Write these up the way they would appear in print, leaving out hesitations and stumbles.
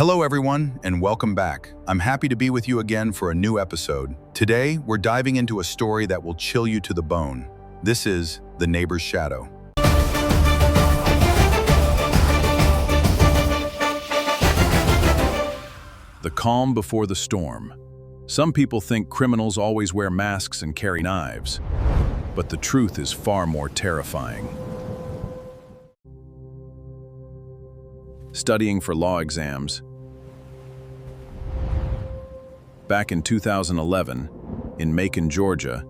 Hello everyone, and welcome back. I'm happy to be with you again for a new episode. Today, we're diving into a story that will chill you to the bone. This is The Neighbor's Shadow. The calm before the storm. Some people think criminals always wear masks and carry knives, but the truth is far more terrifying. Studying for law exams. Back in 2011, in Macon, Georgia,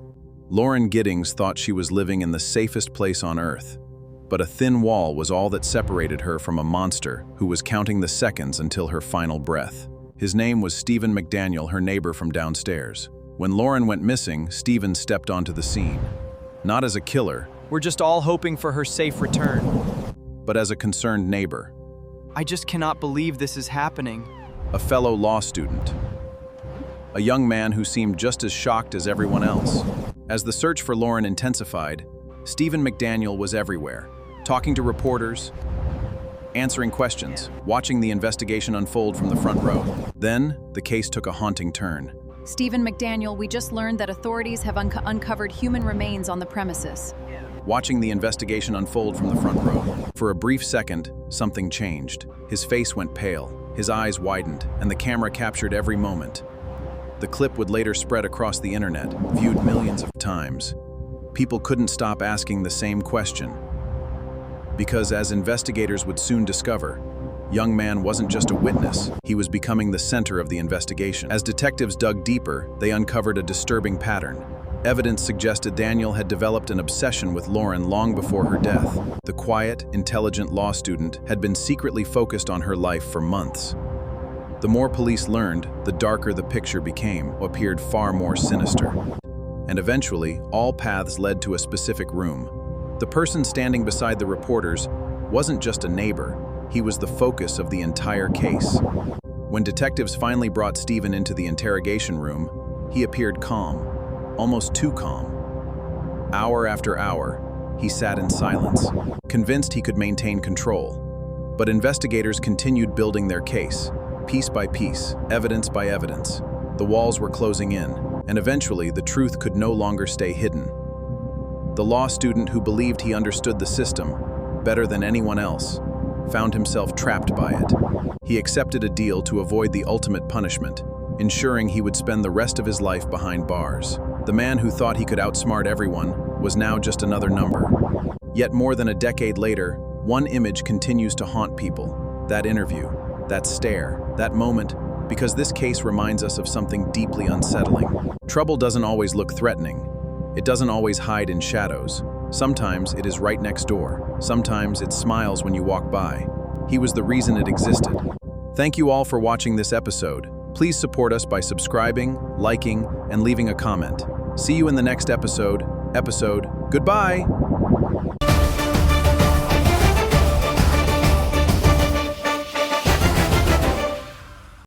Lauren Giddings thought she was living in the safest place on earth. But a thin wall was all that separated her from a monster who was counting the seconds until her final breath. His name was Stephen McDaniel, her neighbor from downstairs. When Lauren went missing, Stephen stepped onto the scene. Not as a killer, We're just all hoping for her safe return. but as a concerned neighbor, I just cannot believe this is happening. a fellow law student. A young man who seemed just as shocked as everyone else. As the search for Lauren intensified, Stephen McDaniel was everywhere, talking to reporters, answering questions, watching the investigation unfold from the front row. Then, the case took a haunting turn. Stephen McDaniel, we just learned that authorities have uncovered human remains on the premises. Watching the investigation unfold from the front row. For a brief second, something changed. His face went pale, his eyes widened, and the camera captured every moment. The clip would later spread across the internet, viewed millions of times. People couldn't stop asking the same question. Because as investigators would soon discover, young man wasn't just a witness, he was becoming the center of the investigation. As detectives dug deeper, they uncovered a disturbing pattern. Evidence suggested Daniel had developed an obsession with Lauren long before her death. The quiet, intelligent law student had been secretly focused on her life for months. The more police learned, the darker the picture became, appeared far more sinister. And eventually, all paths led to a specific room. The person standing beside the reporters wasn't just a neighbor, he was the focus of the entire case. When detectives finally brought Stephen into the interrogation room, he appeared calm, almost too calm. Hour after hour, he sat in silence, convinced he could maintain control. But investigators continued building their case, piece by piece, evidence by evidence. The walls were closing in, and eventually the truth could no longer stay hidden. The law student who believed he understood the system better than anyone else found himself trapped by it. He accepted a deal to avoid the ultimate punishment, ensuring he would spend the rest of his life behind bars. The man who thought he could outsmart everyone was now just another number. Yet more than a decade later, one image continues to haunt people. That interview, that stare, that moment, because this case reminds us of something deeply unsettling. Trouble doesn't always look threatening. It doesn't always hide in shadows. Sometimes it is right next door. Sometimes it smiles when you walk by. He was the reason it existed. Thank you all for watching this episode. Please support us by subscribing, liking, and leaving a comment. See you in the next episode. Goodbye!